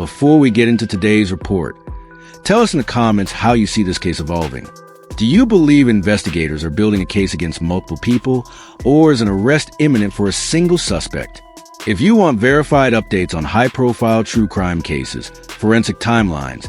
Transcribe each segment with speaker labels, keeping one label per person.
Speaker 1: before we get into today's report, tell us in the comments how you see this case evolving. Do you believe investigators are building a case against multiple people, or is an arrest imminent for a single suspect? If you want verified updates on high-profile true crime cases, forensic timelines,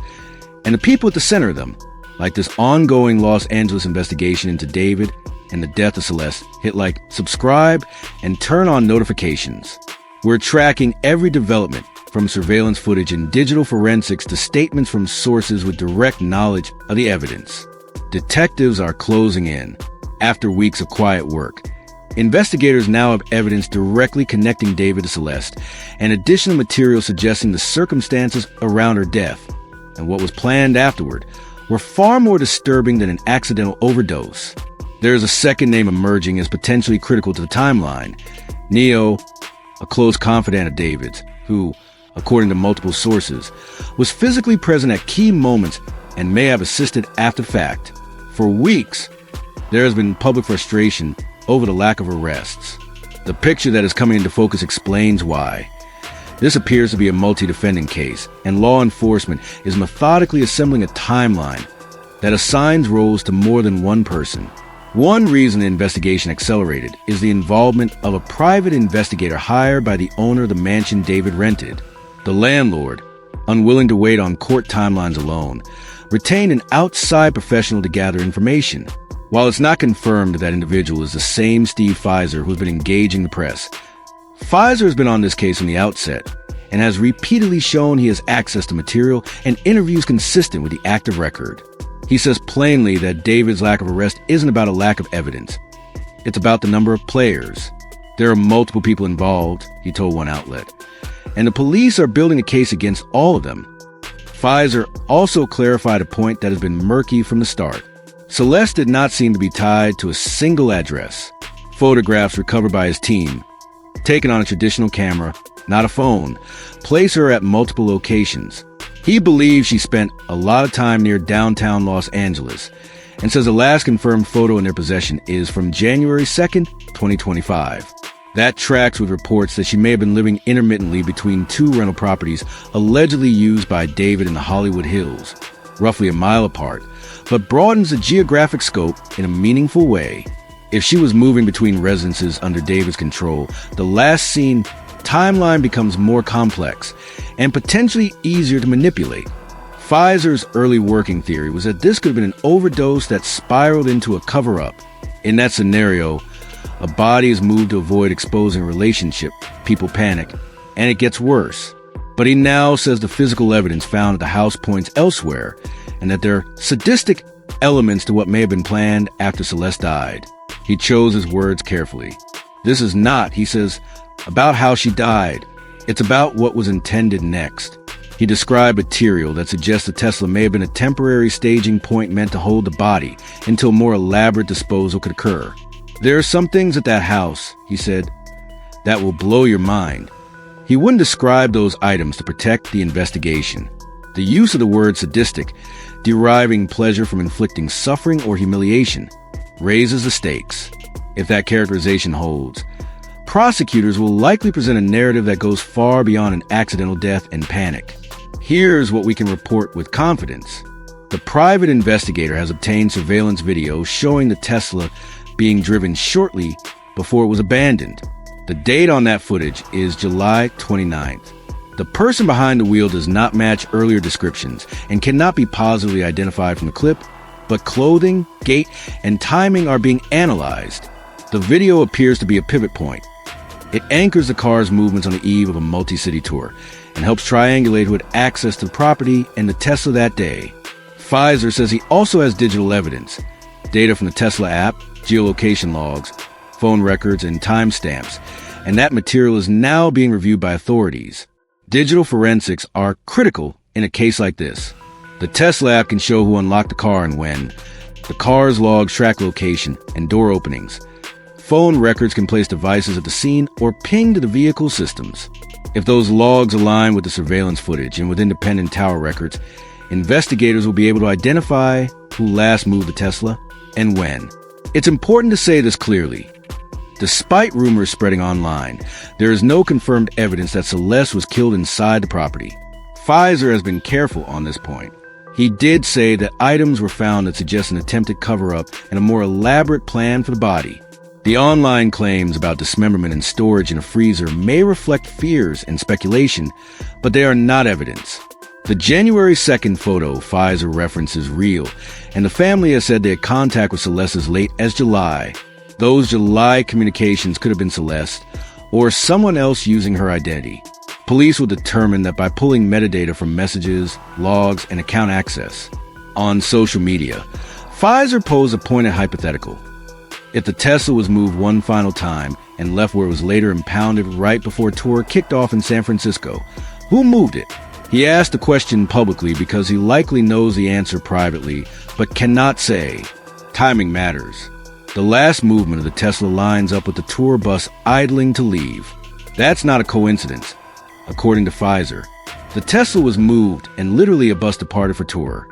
Speaker 1: and the people at the center of them, like this ongoing Los Angeles investigation into David and the death of Celeste, hit like, subscribe, and turn on notifications. We're tracking every development, from surveillance footage and digital forensics to statements from sources with direct knowledge of the evidence. Detectives are closing in. After weeks of quiet work, investigators now have evidence directly connecting David to Celeste, and additional material suggesting the circumstances around her death and what was planned afterward were far more disturbing than an accidental overdose. There is a second name emerging as potentially critical to the timeline. Neo, a close confidant of David's, who, according to multiple sources, was physically present at key moments and may have assisted after fact. For weeks, there has been public frustration over the lack of arrests. The picture that is coming into focus explains why. This appears to be a multi-defendant case, and law enforcement is methodically assembling a timeline that assigns roles to more than one person. One reason the investigation accelerated is the involvement of a private investigator hired by the owner of the mansion David rented. The landlord, unwilling to wait on court timelines alone, retained an outside professional to gather information. While it's not confirmed that individual is the same Steve Pfizer who's been engaging the press, Pfizer has been on this case from the outset and has repeatedly shown he has access to material and interviews consistent with the active record. He says plainly that David's lack of arrest isn't about a lack of evidence. It's about the number of players. There are multiple people involved, he told one outlet, and the police are building a case against all of them. Pfizer also clarified a point that has been murky from the start. Celeste did not seem to be tied to a single address. Photographs recovered by his team, taken on a traditional camera, not a phone, place her at multiple locations. He believes she spent a lot of time near downtown Los Angeles, and says the last confirmed photo in their possession is from January 2nd, 2025. That tracks with reports that she may have been living intermittently between two rental properties allegedly used by David in the Hollywood Hills, roughly a mile apart, but broadens the geographic scope in a meaningful way. If she was moving between residences under David's control, the last seen timeline becomes more complex and potentially easier to manipulate. Pfizer's early working theory was that this could have been an overdose that spiraled into a cover-up. In that scenario, a body is moved to avoid exposing a relationship, people panic, and it gets worse. But he now says the physical evidence found at the house points elsewhere, and that there are sadistic elements to what may have been planned after Celeste died. He chose his words carefully. This is not, he says, about how she died. It's about what was intended next. He described material that suggests the Tesla may have been a temporary staging point meant to hold the body until more elaborate disposal could occur. There are some things at that house, he said, that will blow your mind. He wouldn't describe those items to protect the investigation. The use of the word sadistic, deriving pleasure from inflicting suffering or humiliation, raises the stakes. If that characterization holds, prosecutors will likely present a narrative that goes far beyond an accidental death and panic. Here's what we can report with confidence. The private investigator has obtained surveillance video showing the Tesla being driven shortly before it was abandoned. The date on that footage is July 29th. The person behind the wheel does not match earlier descriptions and cannot be positively identified from the clip, but clothing, gait, and timing are being analyzed. The video appears to be a pivot point. It anchors the car's movements on the eve of a multi-city tour and helps triangulate who had access to the property and the Tesla that day. Pfizer says he also has digital evidence, data from the Tesla app, geolocation logs, phone records, and timestamps, and that material is now being reviewed by authorities. Digital forensics are critical in a case like this. The Tesla app can show who unlocked the car and when. The car's logs track location and door openings. Phone records can place devices at the scene or ping to the vehicle systems. If those logs align with the surveillance footage and with independent tower records, investigators will be able to identify who last moved the Tesla and when. It's important to say this clearly. Despite rumors spreading online, there is no confirmed evidence that Celeste was killed inside the property. Pfizer has been careful on this point. He did say that items were found that suggest an attempted cover-up and a more elaborate plan for the body. The online claims about dismemberment and storage in a freezer may reflect fears and speculation, but they are not evidence. The January 2nd photo Pfizer references real, and the family has said they had contact with Celeste as late as July. Those July communications could have been Celeste or someone else using her identity. Police will determine that by pulling metadata from messages, logs, and account access. On social media, Pfizer posed a pointed hypothetical. If the Tesla was moved one final time and left where it was later impounded right before a tour kicked off in San Francisco, who moved it? He asked the question publicly because he likely knows the answer privately, but cannot say. Timing matters. The last movement of the Tesla lines up with the tour bus idling to leave. That's not a coincidence. According to Pfizer, the Tesla was moved and literally a bus departed for tour.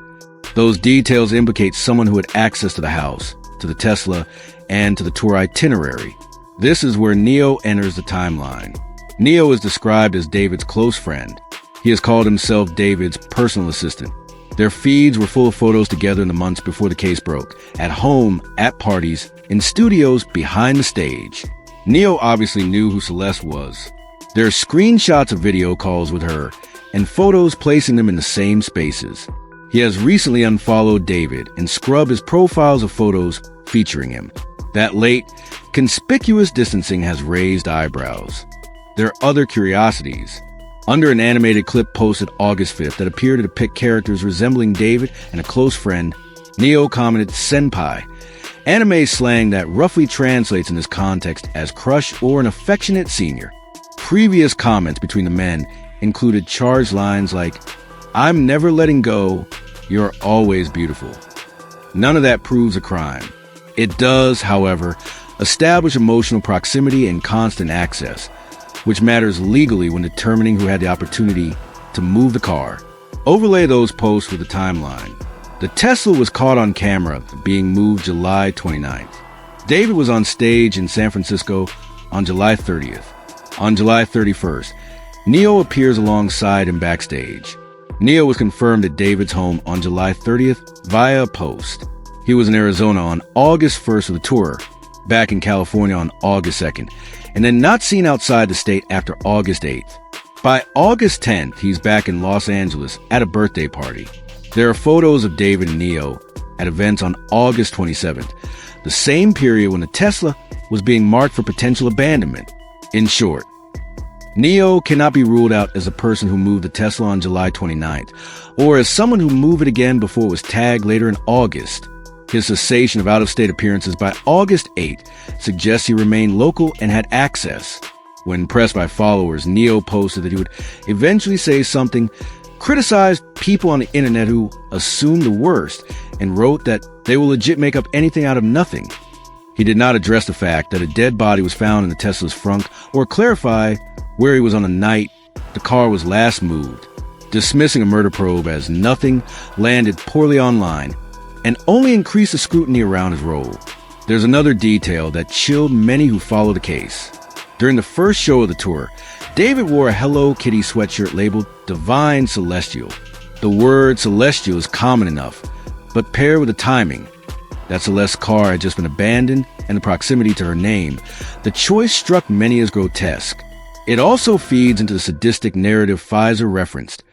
Speaker 1: Those details implicate someone who had access to the house, to the Tesla, and to the tour itinerary. This is where Neo enters the timeline. Neo is described as David's close friend. He has called himself David's personal assistant. Their feeds were full of photos together in the months before the case broke, at home, at parties, in studios behind the stage. Neo obviously knew who Celeste was. There are screenshots of video calls with her, and photos placing them in the same spaces. He has recently unfollowed David and scrubbed his profiles of photos featuring him. That late, conspicuous distancing has raised eyebrows. There are other curiosities. Under an animated clip posted August 5th that appeared to depict characters resembling David and a close friend, Neo commented senpai, anime slang that roughly translates in this context as crush or an affectionate senior. Previous comments between the men included charged lines like, "I'm never letting go, you're always beautiful." None of that proves a crime. It does, however, establish emotional proximity and constant access, which matters legally when determining who had the opportunity to move the car. Overlay those posts with the timeline. The Tesla was caught on camera being moved July 29th. David was on stage in San Francisco on July 30th. On July 31st, Neo appears alongside him backstage. Neo was confirmed at David's home on July 30th via a post. He was in Arizona on August 1st of the tour, back in California on August 2nd, and then not seen outside the state after August 8th. By August 10th, he's back in Los Angeles at a birthday party. There are photos of David and Neo at events on August 27th, the same period when the Tesla was being marked for potential abandonment. In short, Neo cannot be ruled out as a person who moved the Tesla on July 29th, or as someone who moved it again before it was tagged later in August. His cessation of out-of-state appearances by August 8th suggests he remained local and had access. When pressed by followers, Neo posted that he would eventually say something, criticized people on the internet who assumed the worst, and wrote that they will legit make up anything out of nothing. He did not address the fact that a dead body was found in the Tesla's frunk or clarify where he was on the night the car was last moved. Dismissing a murder probe as nothing landed poorly online and only increased the scrutiny around his role. There's another detail that chilled many who follow the case. During the first show of the tour, David wore a Hello Kitty sweatshirt labeled Divine Celestial. The word celestial is common enough, but paired with the timing, that Celeste's car had just been abandoned and the proximity to her name, the choice struck many as grotesque. It also feeds into the sadistic narrative Pfizer referenced,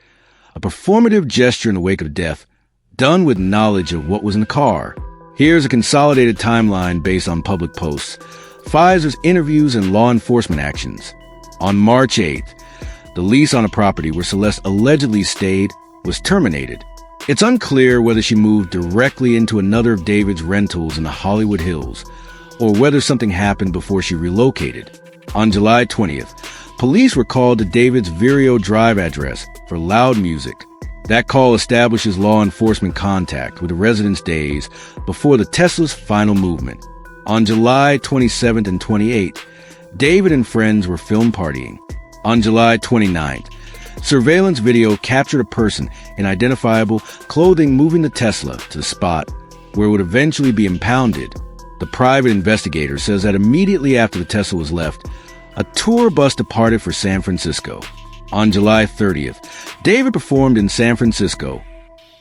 Speaker 1: a performative gesture in the wake of death, done with knowledge of what was in the car. Here's a consolidated timeline based on public posts, Pfizer's interviews and law enforcement actions. On March 8th, the lease on a property where Celeste allegedly stayed was terminated. It's unclear whether she moved directly into another of David's rentals in the Hollywood Hills, or whether something happened before she relocated. On July 20th, police were called to David's Vireo Drive address for loud music. That call establishes law enforcement contact with the residents days before the Tesla's final movement. On July 27th and 28th, David and friends were filmed partying. On July 29th, surveillance video captured a person in identifiable clothing moving the Tesla to the spot where it would eventually be impounded. The private investigator says that immediately after the Tesla was left, a tour bus departed for San Francisco. On July 30th, David performed in San Francisco,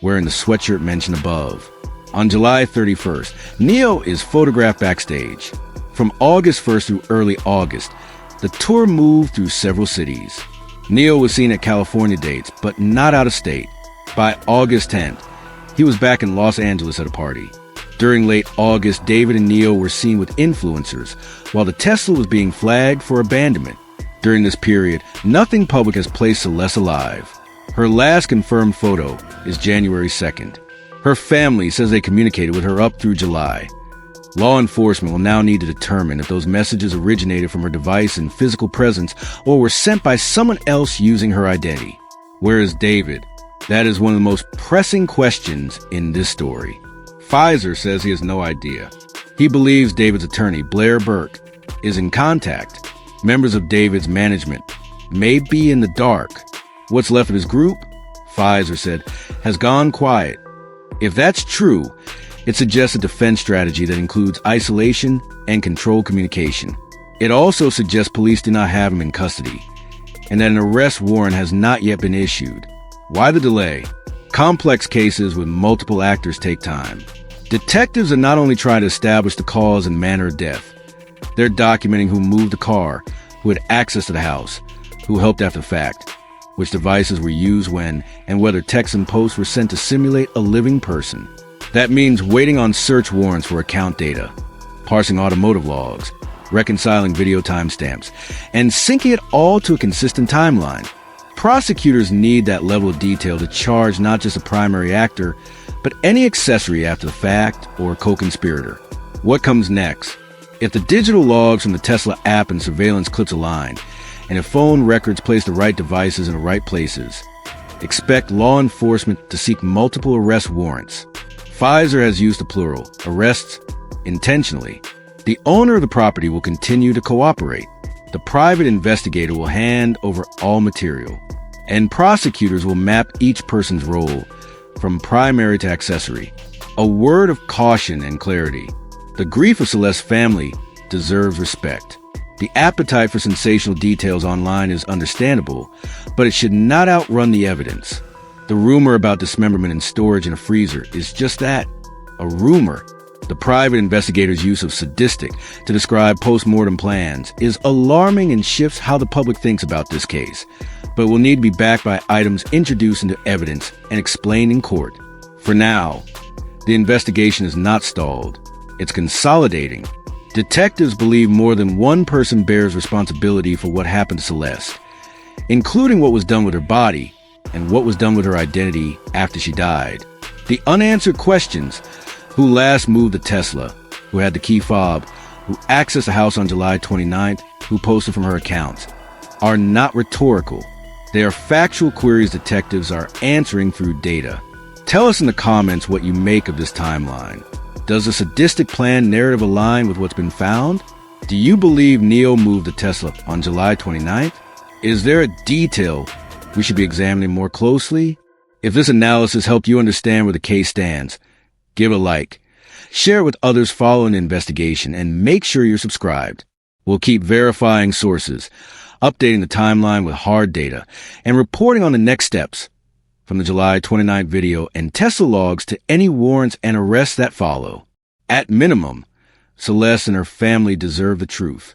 Speaker 1: wearing the sweatshirt mentioned above. On July 31st, Neil is photographed backstage. From August 1st through early August, the tour moved through several cities. Neil was seen at California dates, but not out of state. By August 10th, he was back in Los Angeles at a party. During late August, David and Neil were seen with influencers, while the Tesla was being flagged for abandonment. During this period, nothing public has placed Celeste alive. Her last confirmed photo is January 2nd. Her family says they communicated with her up through July. Law enforcement will now need to determine if those messages originated from her device and physical presence or were sent by someone else using her identity. Where is David? That is one of the most pressing questions in this story. Pfizer says he has no idea. He believes David's attorney, Blair Burke, is in contact. Members of David's management may be in the dark. What's left of his group, Pfizer said, has gone quiet. If that's true, it suggests a defense strategy that includes isolation and controlled communication. It also suggests police do not have him in custody, and that an arrest warrant has not yet been issued. Why the delay? Complex cases with multiple actors take time. Detectives are not only trying to establish the cause and manner of death, they're documenting who moved the car, who had access to the house, who helped after the fact, which devices were used when, and whether texts and posts were sent to simulate a living person. That means waiting on search warrants for account data, parsing automotive logs, reconciling video timestamps, and syncing it all to a consistent timeline. Prosecutors need that level of detail to charge not just a primary actor, but any accessory after the fact or co-conspirator. What comes next? If the digital logs from the Tesla app and surveillance clips align, and if phone records place the right devices in the right places, expect law enforcement to seek multiple arrest warrants. Pfizer has used the plural, arrests, intentionally. The owner of the property will continue to cooperate. The private investigator will hand over all material, and prosecutors will map each person's role from primary to accessory. A word of caution and clarity. The grief of Celeste's family deserves respect. The appetite for sensational details online is understandable, but it should not outrun the evidence. The rumor about dismemberment and storage in a freezer is just that, a rumor. The private investigator's use of sadistic to describe post-mortem plans is alarming and shifts how the public thinks about this case, but will need to be backed by items introduced into evidence and explained in court. For now, the investigation is not stalled. It's consolidating. Detectives believe more than one person bears responsibility for what happened to Celeste, including what was done with her body and what was done with her identity after she died. The unanswered questions: who last moved the Tesla, who had the key fob, who accessed the house on July 29th, who posted from her accounts, are not rhetorical. They are factual queries detectives are answering through data. Tell us in the comments what you make of this timeline. Does the sadistic plan narrative align with what's been found? Do you believe Neil moved the Tesla on July 29th? Is there a detail we should be examining more closely? If this analysis helped you understand where the case stands, give it a like, share it with others following the investigation, and make sure you're subscribed. We'll keep verifying sources, updating the timeline with hard data, and reporting on the next steps, from the July 29th video and Tesla logs to any warrants and arrests that follow. At minimum, Celeste and her family deserve the truth.